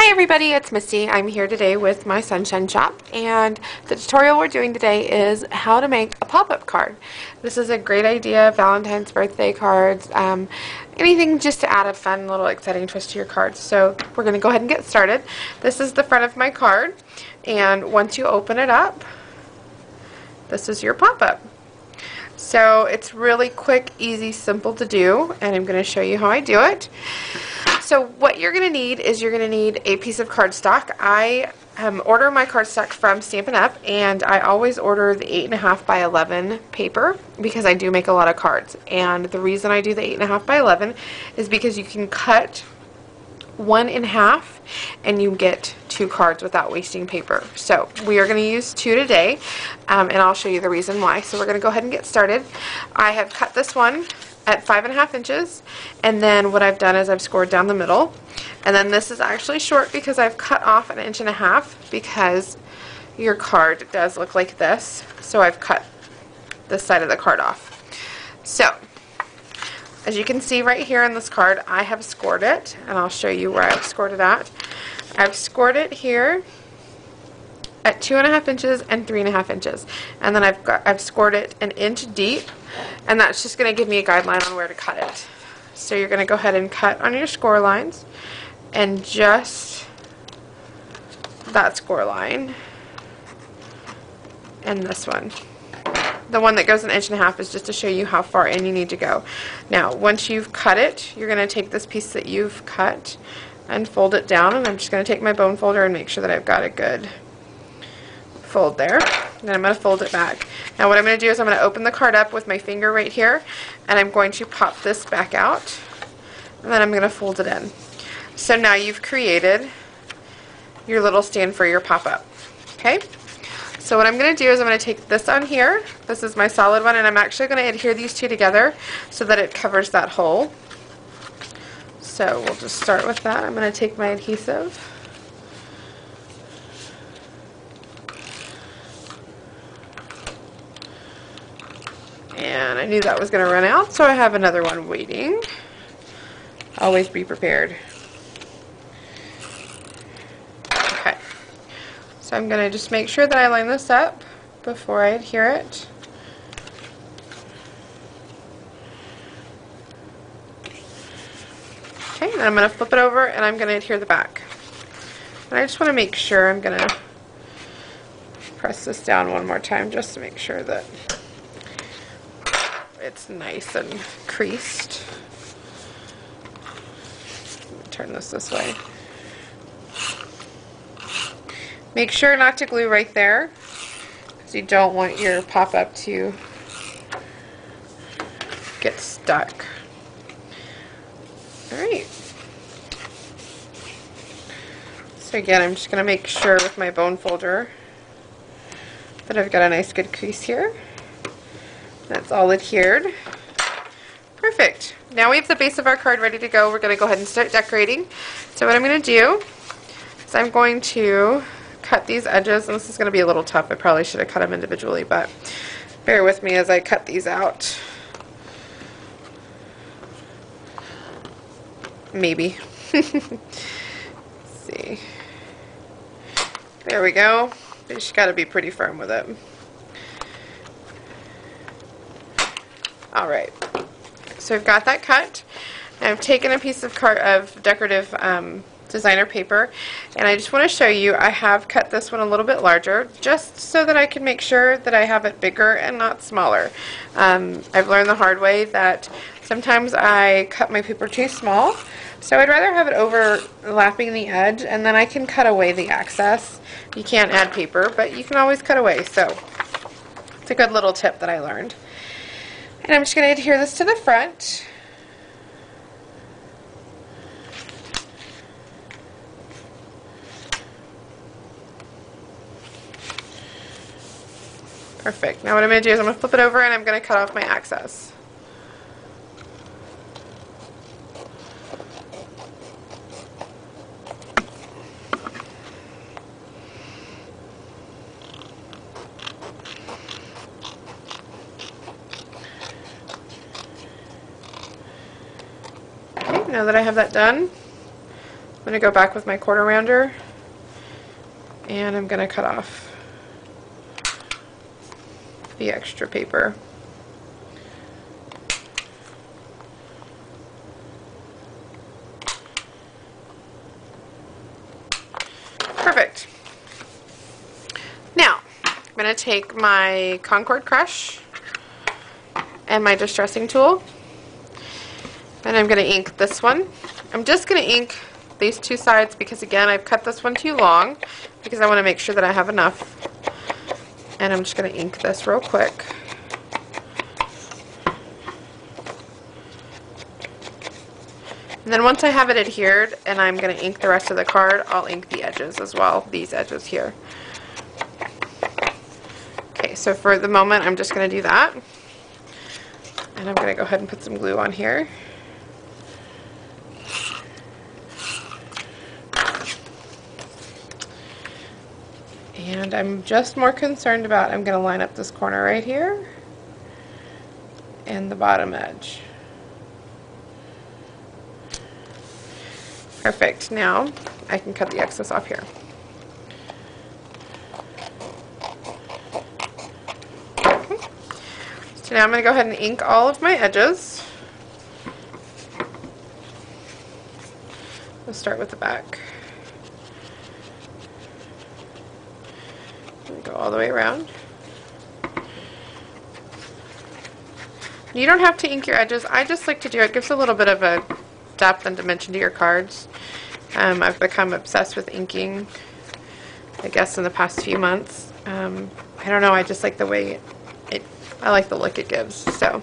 Hi everybody, it's Misty. I'm here today with my Sunshine Shop, and the tutorial we're doing today is how to make a pop-up card. This is a great idea, Valentine's birthday cards, anything just to add a fun little exciting twist to your cards. So we're going to go ahead and get started. This is the front of my card, and once you open it up, this is your pop-up. So it's really quick, easy, simple to do, and I'm going to show you how I do it. So what you're going to need is you're going to need a piece of cardstock. I order my cardstock from Stampin' Up! And I always order the 8.5 by 11 paper because I do make a lot of cards. And the reason I do the 8.5 by 11 is because you can cut one in half and you get 2 cards without wasting paper. So we are going to use 2 today, and I'll show you the reason why. So we're going to go ahead and get started. I have cut this one at 5.5 inches, and then what I've done is I've scored down the middle, and then this is actually short because I've cut off 1.5 inches because your card does look like this, so I've cut this side of the card off. So as you can see right here on this card, I have scored it, and I'll show you where I've scored it at. I've scored it here at 2.5 inches and 3.5 inches, and then I've scored it 1 inch deep, and that's just going to give me a guideline on where to cut it. So you're going to go ahead and cut on your score lines, and just that score line, and this one. The one that goes 1.5 inches is just to show you how far in you need to go. Now once you've cut it, you're going to take this piece that you've cut and fold it down, and I'm just going to take my bone folder and make sure that I've got a good fold there. And then I'm going to fold it back. Now what I'm going to do is I'm going to open the card up with my finger right here, and I'm going to pop this back out, and then I'm going to fold it in. So now you've created your little stand for your pop-up. Okay? So what I'm going to do is I'm going to take this on here. This is my solid one, and I'm actually going to adhere these two together so that it covers that hole. So we'll just start with that. I'm going to take my adhesive. And I knew that was going to run out, so I have another one waiting. Always be prepared. Okay. So I'm going to just make sure that I line this up before I adhere it. Okay, and I'm going to flip it over and I'm going to adhere the back. And I just want to make sure, I'm going to press this down one more time just to make sure that it's nice and creased. Let me turn this way. Make sure not to glue right there, because you don't want your pop-up to get stuck. Alright. So again, I'm just going to make sure with my bone folder that I've got a nice good crease here. That's all adhered. Perfect. Now we have the base of our card ready to go. We're going to go ahead and start decorating. So what I'm going to do is I'm going to cut these edges, and this is going to be a little tough. I probably should have cut them individually, but bear with me as I cut these out. Maybe. Let's see. There we go. You just got to be pretty firm with it. Alright, so I've got that cut. I've taken a piece of decorative designer paper, and I just want to show you, I have cut this one a little bit larger just so that I can make sure that I have it bigger and not smaller. I've learned the hard way that sometimes I cut my paper too small, so I'd rather have it overlapping the edge, and then I can cut away the excess. You can't add paper, but you can always cut away, so it's a good little tip that I learned. And I'm just going to adhere this to the front. Perfect. Now what I'm going to do is I'm going to flip it over and I'm going to cut off my excess. Now that I have that done, going to go back with my quarter rounder and I'm going to cut off the extra paper. Perfect. Now, I'm going to take my Concord Crush and my distressing tool, and I'm going to ink this one. I'm just going to ink these two sides because, again, I've cut this one too long because I want to make sure that I have enough. And I'm just going to ink this real quick. And then once I have it adhered and I'm going to ink the rest of the card, I'll ink the edges as well, these edges here. Okay, so for the moment I'm just going to do that. And I'm going to go ahead and put some glue on here. And I'm just more concerned about, I'm going to line up this corner right here and the bottom edge. Perfect. Now I can cut the excess off here. Okay. So now I'm going to go ahead and ink all of my edges. We'll start with the back. Go all the way around. You don't have to ink your edges. I just like to do it. It gives a little bit of a depth and dimension to your cards. I've become obsessed with inking, I guess, in the past few months. I don't know, I just like the way I like the look it gives. So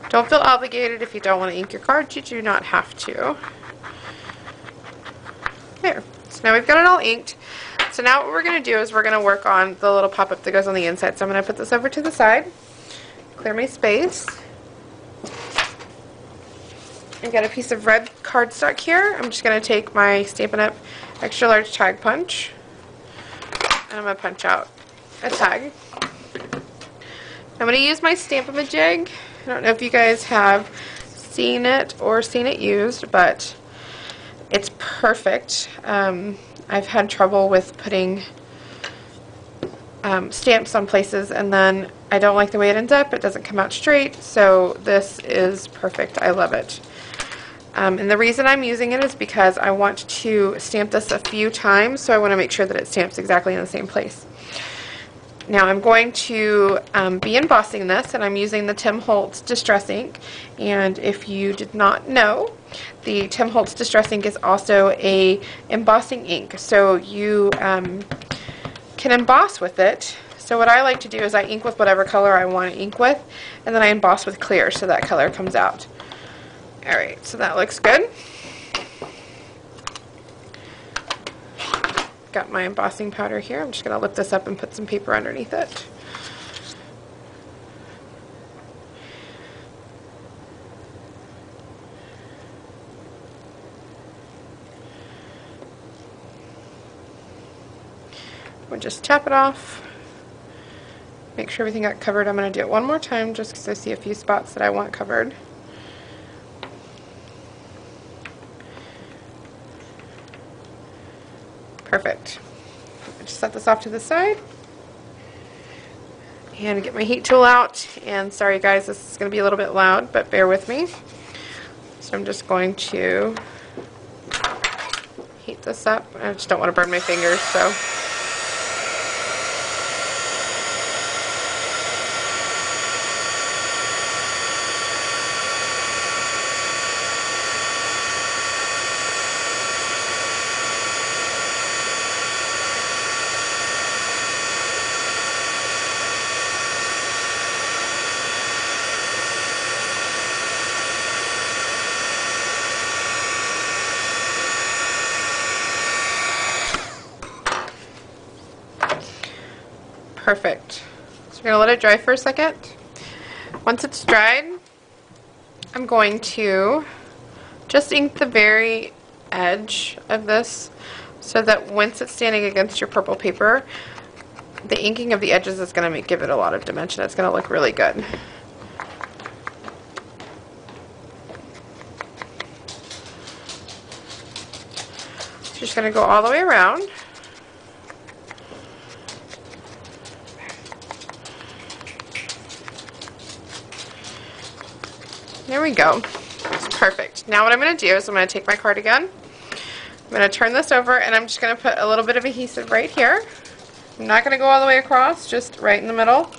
don't feel obligated if you don't want to ink your cards. You do not have to. There. So now we've got it all inked. So now what we're going to do is we're going to work on the little pop-up that goes on the inside. So I'm going to put this over to the side, clear my space. I've got a piece of red cardstock here. I'm just going to take my Stampin' Up! Extra Large Tag Punch, and I'm going to punch out a tag. I'm going to use my Stamp-A-Majig. I don't know if you guys have seen it or seen it used, but it's perfect. I've had trouble with putting stamps on places and then I don't like the way it ends up. It doesn't come out straight, so this is perfect. I love it. And the reason I'm using it is because I want to stamp this a few times, so I want to make sure that it stamps exactly in the same place. Now I'm going to be embossing this, and I'm using the Tim Holtz Distress Ink. And if you did not know, the Tim Holtz Distress Ink is also a embossing ink, so you can emboss with it. So what I like to do is I ink with whatever color I want to ink with, and then I emboss with clear so that color comes out. Alright, so that looks good. Got my embossing powder here. I'm just going to lift this up and put some paper underneath it. We'll just tap it off. Make sure everything got covered. I'm going to do it one more time just because I see a few spots that I want covered. Perfect. Just set this off to the side and get my heat tool out. And sorry guys, this is going to be a little bit loud, but bear with me. So I'm just going to heat this up. I just don't want to burn my fingers, so. Perfect. So we're going to let it dry for a second. Once it's dried, I'm going to just ink the very edge of this so that once it's standing against your purple paper, the inking of the edges is going to give it a lot of dimension. It's going to look really good. So just going to go all the way around. There we go. It's perfect. Now what I'm going to do is I'm going to take my card again. I'm going to turn this over and I'm just going to put a little bit of adhesive right here. I'm not going to go all the way across, just right in the middle.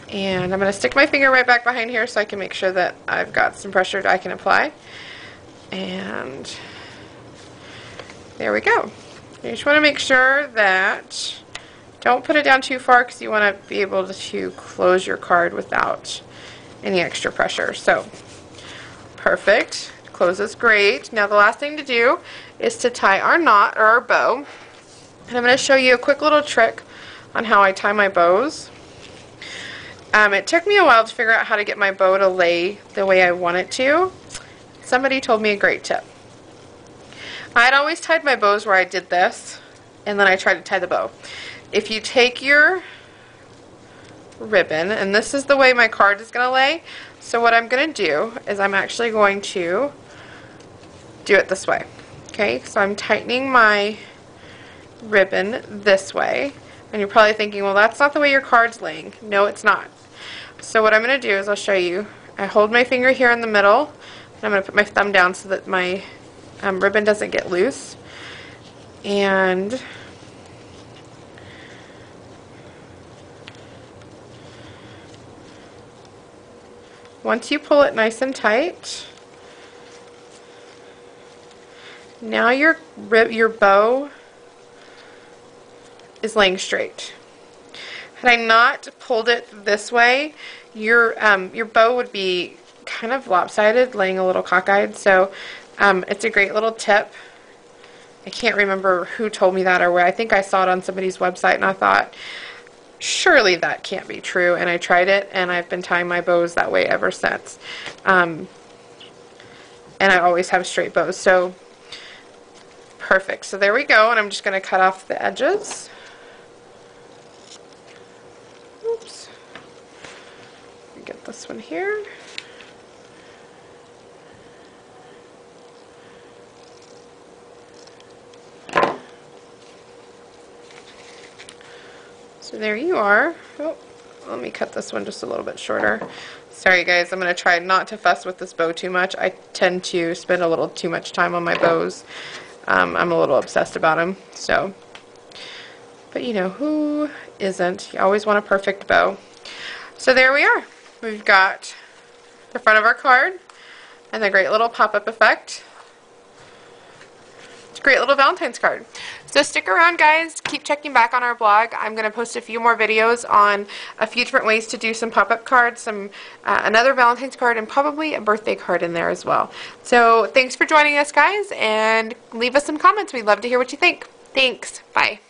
And I'm going to stick my finger right back behind here so I can make sure that I've got some pressure that I can apply. And there we go. You just want to make sure that, don't put it down too far because you want to be able to close your card without any extra pressure. So, perfect. Closes great. Now the last thing to do is to tie our knot or our bow. And I'm going to show you a quick little trick on how I tie my bows. It took me a while to figure out how to get my bow to lay the way I want it to. Somebody told me a great tip. I'd always tied my bows where I did this, and then I tried to tie the bow. If you take your ribbon, and this is the way my card is going to lay, so what I'm going to do is I'm actually going to do it this way. Okay, so I'm tightening my ribbon this way, and you're probably thinking, well, that's not the way your card's laying. No, it's not. So what I'm going to do is I'll show you. I hold my finger here in the middle, and I'm going to put my thumb down so that my ribbon doesn't get loose. And once you pull it nice and tight, now your bow is laying straight. Had I not pulled it this way, your bow would be kind of lopsided, laying a little cockeyed. So it's a great little tip. I can't remember who told me that or where. I think I saw it on somebody's website and I thought, surely that can't be true, and I tried it, and I've been tying my bows that way ever since. And I always have straight bows, so perfect. So there we go, and I'm just going to cut off the edges. Oops. Get this one here. So there you are. Oh, let me cut this one just a little bit shorter. Sorry guys, I'm going to try not to fuss with this bow too much. I tend to spend a little too much time on my bows. I'm a little obsessed about them. So, but you know, who isn't? You always want a perfect bow. So there we are. We've got the front of our card and the great little pop-up effect. It's a great little Valentine's card. So stick around guys, keep checking back on our blog. I'm going to post a few more videos on a few different ways to do some pop-up cards, another Valentine's card, and probably a birthday card in there as well. So thanks for joining us guys, and leave us some comments. We'd love to hear what you think. Thanks. Bye.